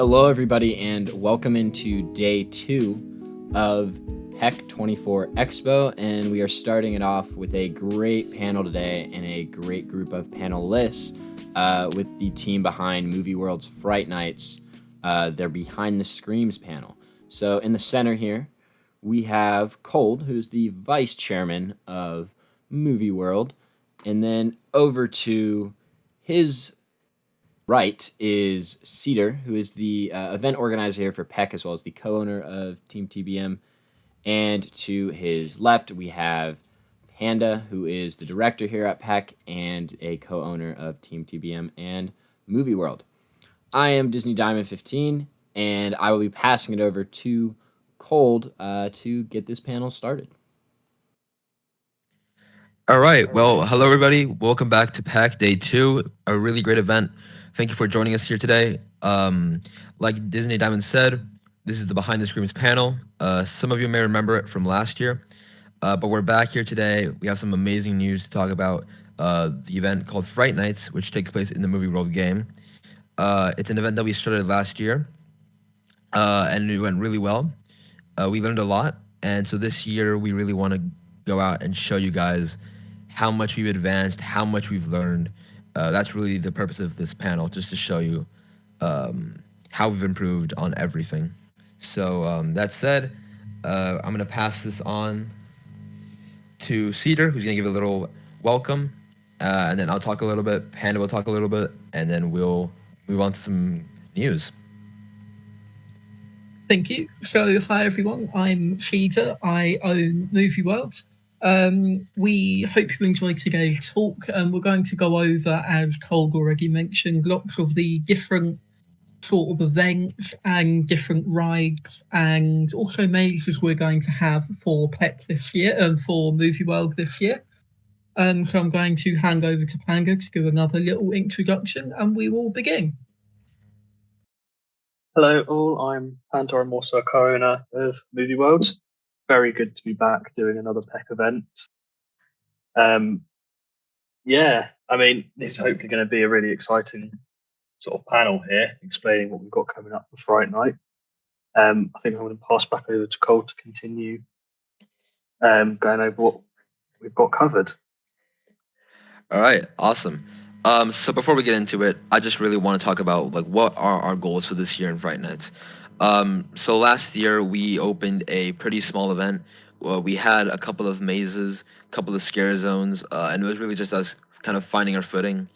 Hello, everybody, and welcome into day 2 of PEC24 Expo. And we are starting it off with a great panel today and a great group of panelists with the team behind MovieWorld's Fright Nights, their Behind the Screams panel. So in the center here, we have Cold, who's the vice chairman of MovieWorld, and then over to his right is Cedar, who is the event organizer here for PEC, as well as the co-owner of TeamTBM. And to his left, we have Panda, who is the director here at PEC and a co-owner of TeamTBM and MovieWorld. I am Disney Diamond 15, and I will be passing it over to Cold to get this panel started. All right. Well, hello, everybody. Welcome back to PEC Day 2, a really great event. Thank you for joining us here today. Like Disney Diamond said, this is the Behind the Screams panel. Some of you may remember it from last year, but we're back here today. We have some amazing news to talk about the event called Fright Nights, which takes place in the MovieWorld game. It's an event that we started last year, and it went really well. We learned a lot, and so this year we really want to go out and show you guys how much we've advanced, how much we've learned. That's really the purpose of this panel, just to show you how we've improved on everything. So that said, I'm going to pass this on to Cedar, who's going to give a little welcome, and then I'll talk a little bit, Panda will talk a little bit, and then we'll move on to some news. Thank you. So, hi everyone, I'm Cedar. I own MovieWorld. We hope you enjoyed today's talk. We're going to go over, as Cole already mentioned, lots of the different sort of events and different rides and also mazes we're going to have for PEC this year and for MovieWorld this year. So I'm going to hand over to Panga to do another little introduction and we will begin. Hello all, I'm Panda. I'm also a co-owner of MovieWorld. Very good to be back doing another PEC event. This is hopefully going to be a really exciting sort of panel here, explaining what we've got coming up for Fright Night. I think I'm going to pass back over to Cole to continue going over what we've got covered. All right, awesome. So before we get into it, I just really want to talk about what are our goals for this year in Fright Nights. So last year we opened a pretty small event. We had a couple of mazes, a couple of scare zones, and it was really just us kind of finding our footing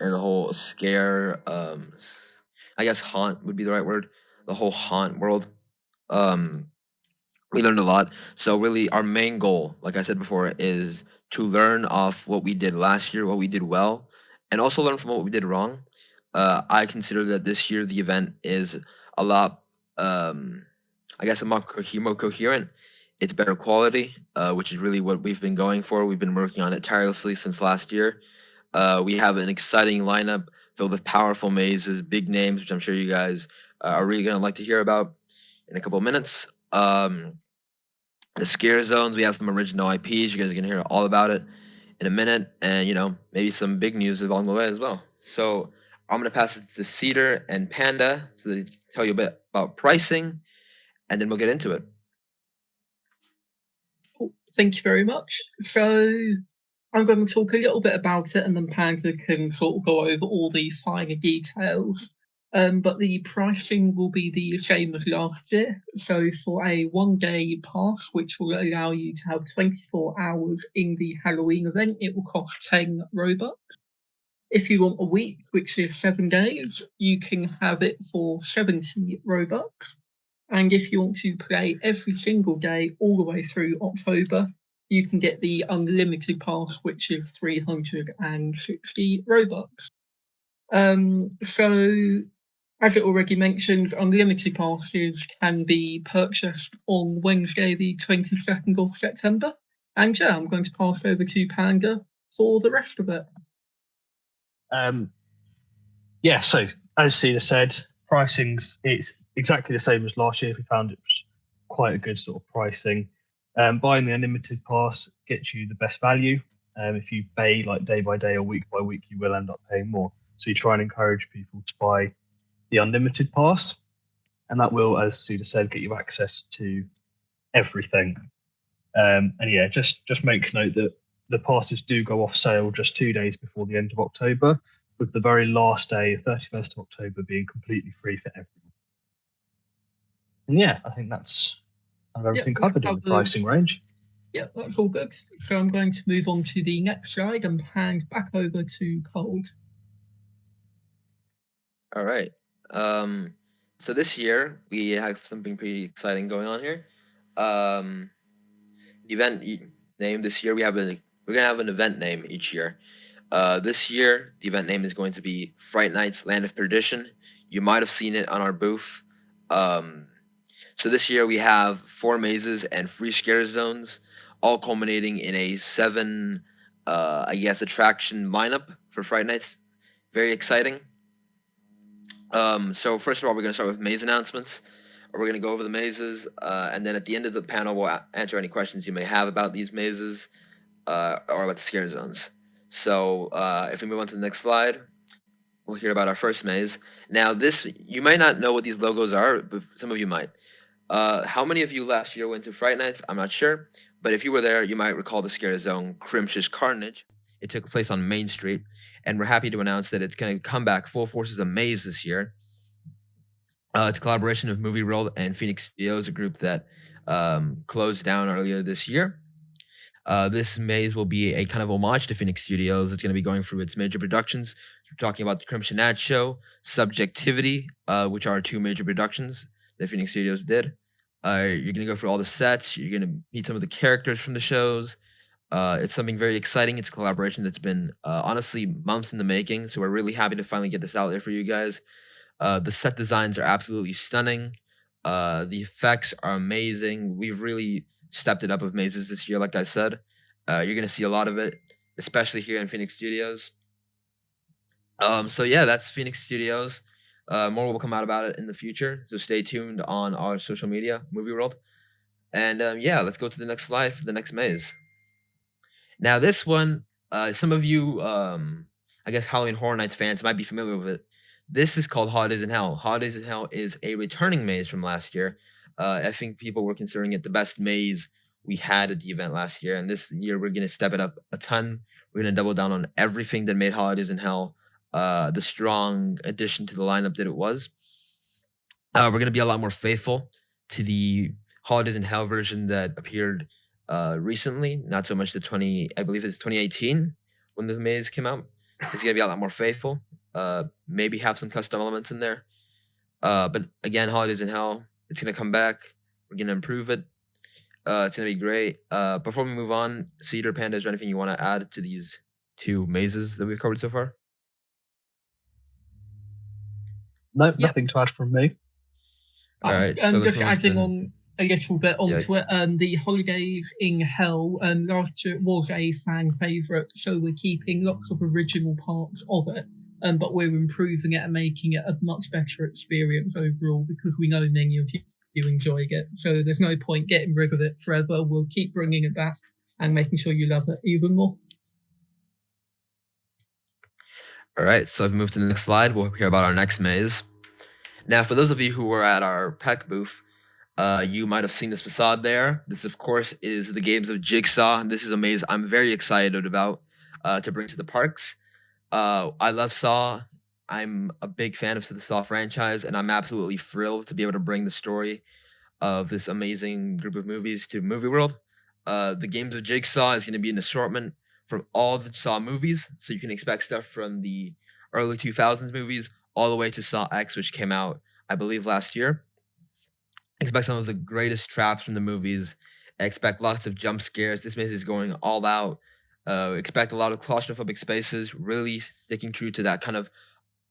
in the whole scare. I guess haunt would be the right word. The whole haunt world. We learned a lot. So really, our main goal, like I said before, is to learn off what we did last year, what we did well, and also learn from what we did wrong. I consider that this year the event is a lot, a more coherent. It's better quality, which is really what we've been going for. We've been working on it tirelessly since last year. We have an exciting lineup filled with powerful mazes, big names, which I'm sure you guys are really going to like to hear about in a couple of minutes. The scare zones, we have some original IPs. You guys are going to hear all about it in a minute, and maybe some big news along the way as well. So I'm going to pass it to Cedar and Panda so they tell you a bit about pricing, and then we'll get into it. Thank you very much. So I'm going to talk a little bit about it and then Panda can sort of go over all the finer details. But the pricing will be the same as last year. So for a 1-day pass, which will allow you to have 24 hours in the Halloween event, it will cost 10 Robux. If you want a week, which is 7 days, you can have it for 70 Robux. And if you want to play every single day all the way through October, you can get the unlimited pass, which is 360 Robux. So, as it already mentions, unlimited passes can be purchased on Wednesday, the 22nd of September. And yeah, I'm going to pass over to Panda for the rest of it. So as Cedar said, pricing's it's exactly the same as last year. We found it was quite a good sort of pricing. Buying the unlimited pass gets you the best value. If you pay like day by day or week by week, you will end up paying more. So you try and encourage people to buy the unlimited pass. and that will, as Suda said, get you access to everything. And yeah, just make note that the passes do go off sale just 2 days before the end of October, with the very last day, 31st of October, being completely free for everyone. And yeah, I think that's kind of everything covered in the pricing range. Yeah, that's all good. So I'm going to move on to the next slide and hand back over to Cold. All right. So this year we have something pretty exciting going on here. The event name this year we're gonna have an event name each year. This year the event name is going to be Fright Nights Land of Perdition. You might have seen it on our booth. So this year we have 4 mazes and 3 scare zones, all culminating in a 7, attraction lineup for Fright Nights. Very exciting. So first of all, we're going to start with maze announcements. We're going to go over the mazes, and then at the end of the panel, we'll answer any questions you may have about these mazes or about the scare zones. So if we move on to the next slide, we'll hear about our first maze. Now, you might not know what these logos are, but some of you might. How many of you last year went to Fright Nights? I'm not sure, but if you were there, you might recall the scare zone, Crimsh's Carnage. It took place on Main Street, and we're happy to announce that it's going to come back full force as a maze this year. It's a collaboration of MovieWorld and Phoenix Studios, a group that closed down earlier this year. This maze will be a kind of homage to Phoenix Studios. It's going to be going through its major productions. We're talking about the Crimson Ad Show, Subjectivity, which are 2 major productions that Phoenix Studios did. You're going to go through all the sets. You're going to meet some of the characters from the shows. It's something very exciting. It's a collaboration that's been honestly months in the making. So we're really happy to finally get this out there for you guys. The set designs are absolutely stunning. The effects are amazing. We've really stepped it up with mazes this year, like I said. You're going to see a lot of it, especially here in Phoenix Studios. So yeah, that's Phoenix Studios. More will come out about it in the future. So stay tuned on our social media, MovieWorld. And yeah, let's go to the next slide for the next maze. Now, this one, some of you, I guess Halloween Horror Nights fans might be familiar with it. This is called Holidays in Hell. Holidays in Hell is a returning maze from last year. I think people were considering it the best maze we had at the event last year. And this year, we're going to step it up a ton. We're going to double down on everything that made Holidays in Hell the strong addition to the lineup that it was. We're going to be a lot more faithful to the Holidays in Hell version that appeared recently, not so much I believe it's 2018 when the maze came out. It's gonna be a lot more faithful. Maybe have some custom elements in there. But again, Holidays in Hell, it's gonna come back. We're gonna improve it. It's gonna be great. Before we move on, Cedar Panda, is there anything you want to add to these 2 mazes that we've covered so far? No, nothing to add from me. All right. So just adding on a little bit onto it. The Holidays in Hell last year was a fan favourite, so we're keeping lots of original parts of it, but we're improving it and making it a much better experience overall because we know many of you enjoy it. So there's no point getting rid of it forever. We'll keep bringing it back and making sure you love it even more. All right, so if we move to the next slide, we'll hear about our next maze. Now, for those of you who were at our PEC booth, you might have seen this facade there. This, of course, is the Games of Jigsaw. This is a maze I'm very excited about to bring to the parks. I love Saw. I'm a big fan of the Saw franchise, and I'm absolutely thrilled to be able to bring the story of this amazing group of movies to MovieWorld. The Games of Jigsaw is going to be an assortment from all the Saw movies, so you can expect stuff from the early 2000s movies all the way to Saw X, which came out, I believe, last year. Expect some of the greatest traps from the movies. Expect lots of jump scares. This maze is going all out. Expect a lot of claustrophobic spaces, really sticking true to that kind of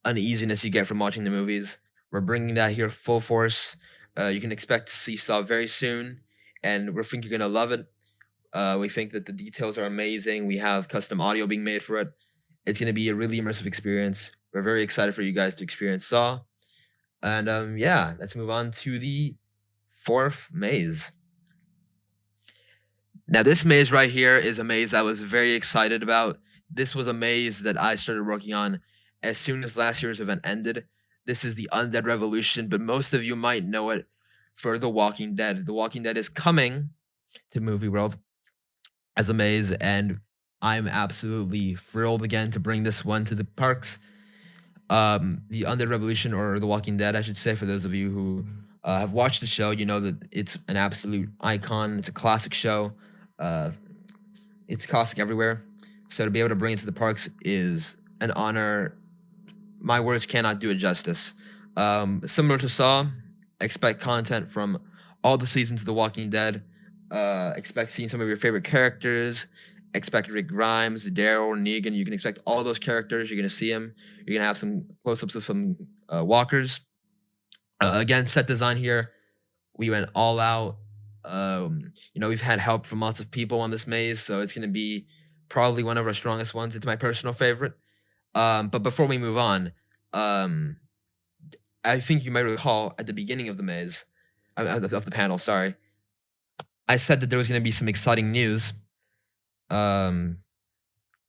uneasiness you get from watching the movies. We're bringing that here full force. You can expect to see Saw very soon, and we think you're going to love it. We think that the details are amazing. We have custom audio being made for it. It's going to be a really immersive experience. We're very excited for you guys to experience Saw. And yeah, let's move on to the 4th maze. Now, this maze right here is a maze I was very excited about. This was a maze that I started working on as soon as last year's event ended. This is the Undead Revolution, but most of you might know it for The Walking Dead. The Walking Dead is coming to Movie World as a maze, and I'm absolutely thrilled again to bring this one to the parks. The Undead Revolution, or The Walking Dead, I should say, for those of you who have watched the show, you know that it's an absolute icon. It's a classic show. It's classic everywhere. So to be able to bring it to the parks is an honor. My words cannot do it justice. Similar to Saw, expect content from all the seasons of The Walking Dead. Expect seeing some of your favorite characters. Expect Rick Grimes, Daryl, Negan. You can expect all those characters. You're going to see them. You're going to have some close-ups of some walkers. Again, set design here. We went all out. We've had help from lots of people on this maze, so it's going to be probably one of our strongest ones. It's my personal favorite. But before we move on, I think you might recall at the beginning of the maze, of the panel, sorry, I said that there was going to be some exciting news. And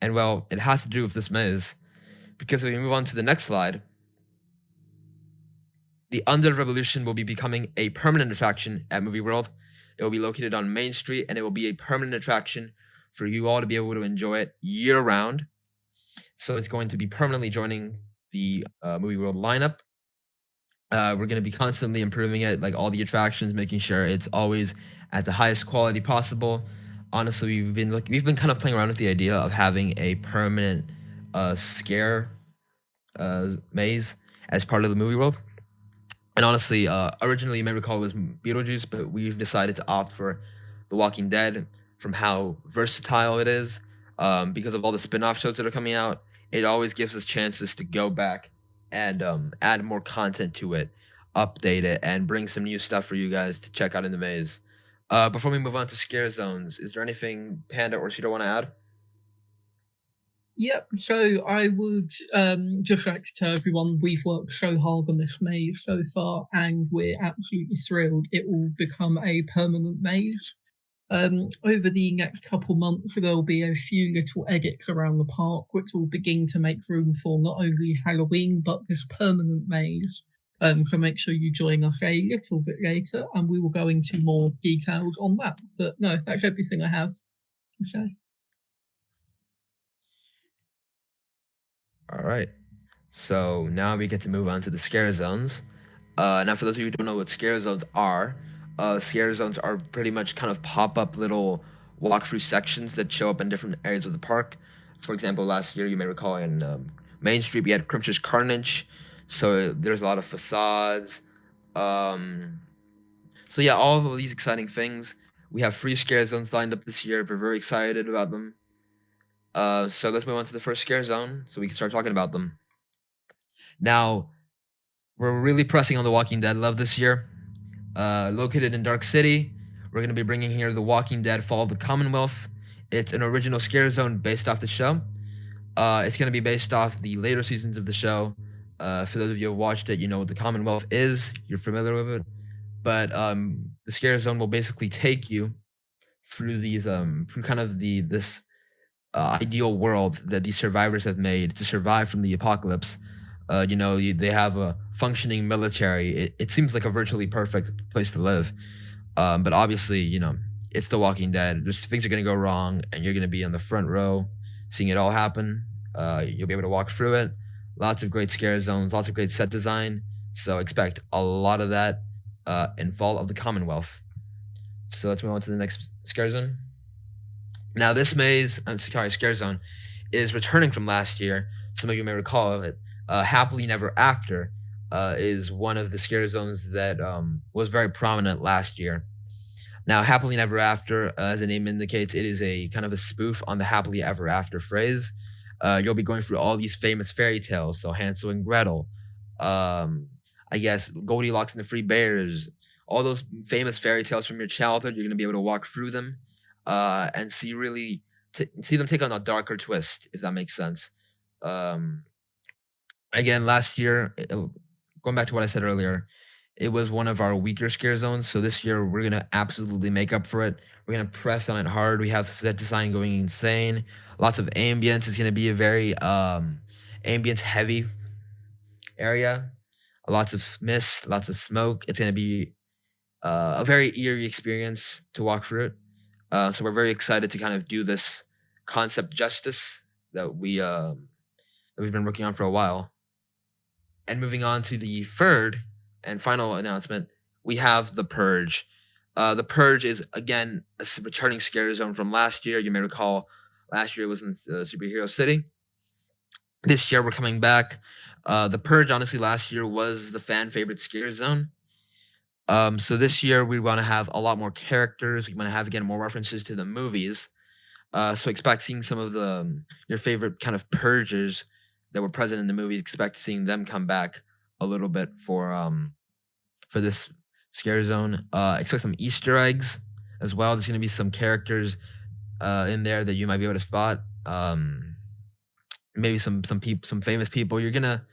well, it has to do with this maze, because if we move on to the next slide, the Undead Revolution will be becoming a permanent attraction at Movie World. It will be located on Main Street, and it will be a permanent attraction for you all to be able to enjoy it year-round. So it's going to be permanently joining the Movie World lineup. We're going to be constantly improving it, like all the attractions, making sure it's always at the highest quality possible. Honestly, we've been kind of playing around with the idea of having a permanent scare maze as part of the Movie World. And honestly, originally you may recall it was Beetlejuice, but we've decided to opt for The Walking Dead from how versatile it is. Because of all the spin-off shows that are coming out, it always gives us chances to go back and add more content to it, update it, and bring some new stuff for you guys to check out in the maze. Before we move on to scare zones, is there anything Panda or Cheeto want to add? Yep, so I would just like to tell everyone we've worked so hard on this maze so far, and we're absolutely thrilled it will become a permanent maze. Over the next couple months, there'll be a few little edits around the park, which will begin to make room for not only Halloween, but this permanent maze. So make sure you join us a little bit later, and we will go into more details on that. But no, that's everything I have to say. All right. So now we get to move on to the scare zones. Now, for those of you who don't know what scare zones are pretty much kind of pop-up little walkthrough sections that show up in different areas of the park. For example, last year, you may recall in Main Street, we had Crimch's Carnage. So there's a lot of facades. So yeah, all of these exciting things. We have free scare zones lined up this year. We're very excited about them. So let's move on to the first scare zone so we can start talking about them. Now, we're really pressing on The Walking Dead love this year. Located in Dark City, we're going to be bringing here The Walking Dead Fall of the Commonwealth. It's an original scare zone based off the show. It's going to be based off the later seasons of the show. For those of you who have watched it, you know what the Commonwealth is. You're familiar with it. But the scare zone will basically take you through these through kind of this ideal world that these survivors have made to survive from the apocalypse. They have a functioning military. It seems like a virtually perfect place to live. But obviously, it's The Walking Dead. Just things are going to go wrong, and you're going to be on the front row seeing it all happen. You'll be able to walk through it. Lots of great scare zones, lots of great set design. So expect a lot of that in Fall of the Commonwealth. So let's move on to the next scare zone. Now, this scare zone is returning from last year. Some of you may recall it. Happily Never After is one of the scare zones that was very prominent last year. Now, Happily Never After, as the name indicates, it is a kind of a spoof on the Happily Ever After phrase. You'll be going through all these famous fairy tales, so Hansel and Gretel, I guess Goldilocks and the Three Bears, all those famous fairy tales from your childhood. You're going to be able to walk through them and see them take on a darker twist, if that makes sense. Again, last year, going back to what I said earlier, it was one of our weaker scare zones. So this year, we're going to absolutely make up for it. We're going to press on it hard. We have set design going insane. Lots of ambience. It's going to be a very ambience-heavy area. lots of mist, lots of smoke. It's going to be a very eerie experience to walk through it. So we're very excited to kind of do this concept justice that we've been working on for a while. And moving on to the third and final announcement, we have The Purge. The Purge is, again, a returning scare zone from last year. You may recall last year was in Superhero City. This year we're coming back. The Purge, honestly, last year was the fan favorite scare zone. So this year we want to have a lot more characters. We want to have, again, more references to the movies. So expect seeing some of your favorite kind of purgers that were present in the movies. Expect seeing them come back a little bit for this scare zone. Expect some Easter eggs as well. There's going to be some characters in there that you might be able to spot. Maybe some famous people. We're gonna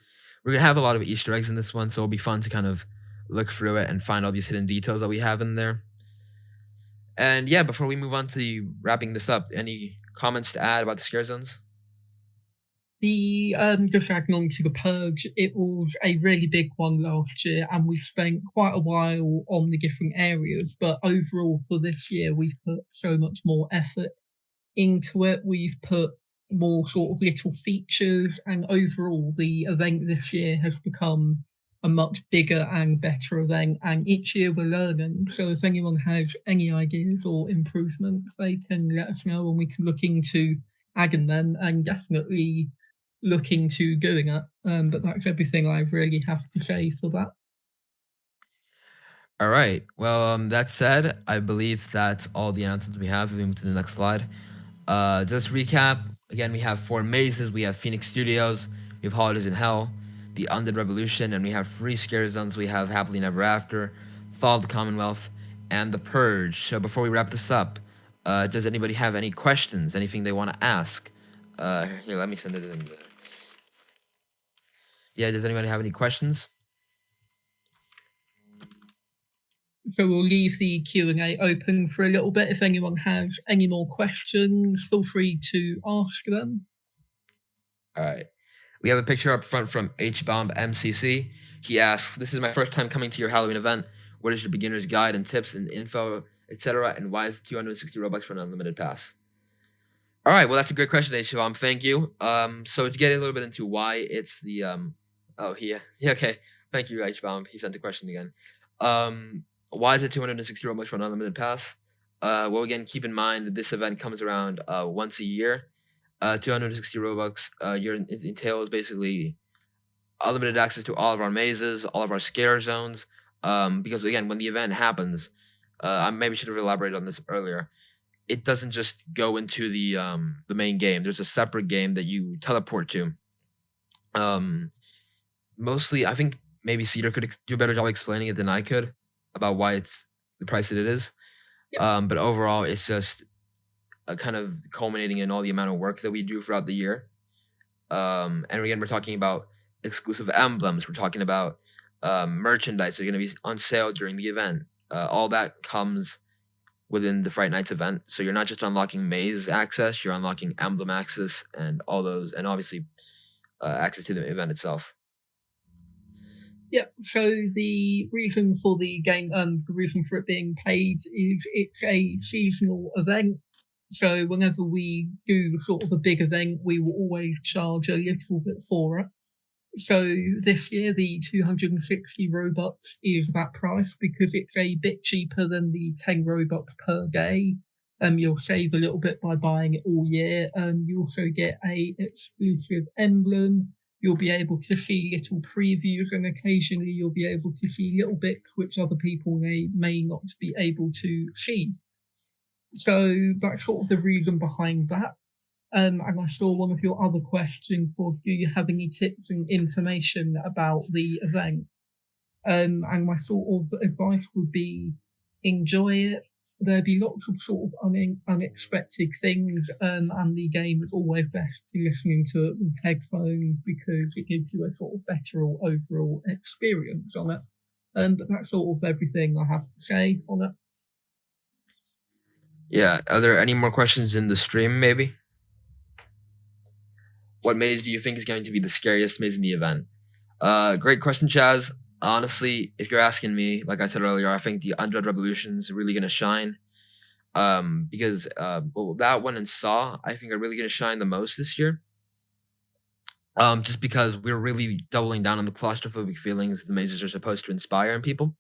have a lot of Easter eggs in this one, so it'll be fun to kind of look through it and find all these hidden details that we have in there. And yeah, before we move on to wrapping this up, any comments to add about the scare zones? Just adding on to the Purge, it was a really big one last year, and we spent quite a while on the different areas. But overall, for this year, we've put so much more effort into it. We've put more sort of little features, and overall, the event this year has become a much bigger and better event, and each year we're learning. So if anyone has any ideas or improvements, they can let us know and we can look into adding them, and definitely look into doing it. But that's everything I really have to say for that. All right. Well, that said, I believe that's all the announcements we have. We move to the next slide. Just to recap, again, we have 4 mazes. We have Phoenix Studios, we have Holidays in Hell, The Undead Revolution, and we have 3 scare zones. We have Happily Never After, Fall of the Commonwealth, and The Purge. So before we wrap this up, does anybody have any questions, anything they want to ask? Here, let me send it in. Yeah, does anybody have any questions? So we'll leave the Q&A open for a little bit. If anyone has any more questions, feel free to ask them. All right. We have a picture up front from HBomb MCC. He asks, "This is my first time coming to your Halloween event. What is your beginner's guide and tips and info, etc.? And why is it 260 Robux for an unlimited pass?" All right. Well, that's a great question, HBomb. Thank you. So to get a little bit into why it's the yeah, okay. Thank you, HBomb. He sent the question again. Why is it 260 Robux for an unlimited pass? Well, again, keep in mind this event comes around once a year. 260 Robux it entails basically unlimited access to all of our mazes, all of our scare zones. Because again, when the event happens, I maybe should have elaborated on this earlier. It doesn't just go into the main game. There's a separate game that you teleport to. Mostly, I think maybe Cedar could do a better job explaining it than I could about why it's the price that it is. Yep. But overall, it's just kind of culminating in all the amount of work that we do throughout the year. And again, we're talking about exclusive emblems. We're talking about merchandise that are going to be on sale during the event. All that comes within the Fright Nights event. So you're not just unlocking maze access, you're unlocking emblem access and all those, and obviously access to the event itself. Yeah, so the reason for the game, the reason for it being paid is it's a seasonal event. So whenever we do sort of a big event, we will always charge a little bit for it. So this year, the 260 Robux is that price because it's a bit cheaper than the 10 Robux per day. You'll save a little bit by buying it all year. You also get a exclusive emblem. You'll be able to see little previews, and occasionally you'll be able to see little bits which other people may not be able to see. So that's sort of the reason behind that. And I saw one of your other questions was, do you have any tips and information about the event? And my sort of advice would be, enjoy it. There'll be lots of sort of unexpected things, and the game is always best to listening to it with headphones because it gives you a sort of better overall experience on it. But that's sort of everything I have to say on it. Yeah. Are there any more questions in the stream, maybe? What maze do you think is going to be the scariest maze in the event? Great question, Chaz. Honestly, if you're asking me, like I said earlier, I think the Undead Revolution is really gonna shine. Because that one and Saw, I think, are really gonna shine the most this year. Just because we're really doubling down on the claustrophobic feelings the mazes are supposed to inspire in people.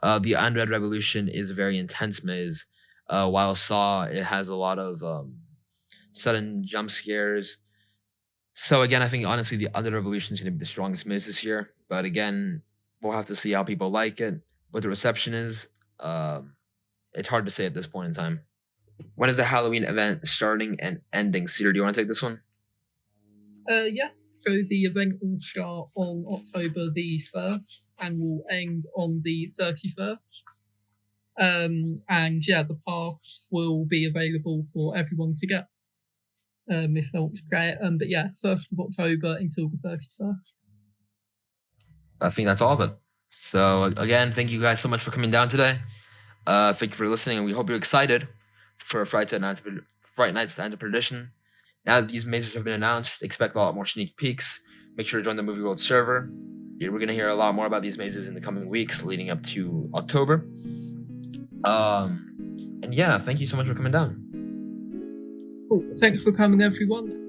The Undead Revolution is a very intense maze, while Saw, it has a lot of sudden jump scares. So again, I think honestly the Undead Revolution is going to be the strongest maze this year. But again, we'll have to see how people like it, what the reception is. It's hard to say at this point in time. When is the Halloween event starting and ending? Cedar, do you want to take this one? Yeah. So the event will start on October the 1st and will end on the 31st. And yeah, the pass will be available for everyone to get if they want to play it. But yeah, 1st of October until the 31st. I think that's all of it. So again, thank you guys so much for coming down today. Thank you for listening, and we hope you're excited for Fright Night's End of Perdition. Now that these mazes have been announced, expect a lot more sneak peeks. Make sure to join the MovieWorld server. We're going to hear a lot more about these mazes in the coming weeks leading up to October. And yeah, thank you so much for coming down. Cool. Thanks for coming, everyone.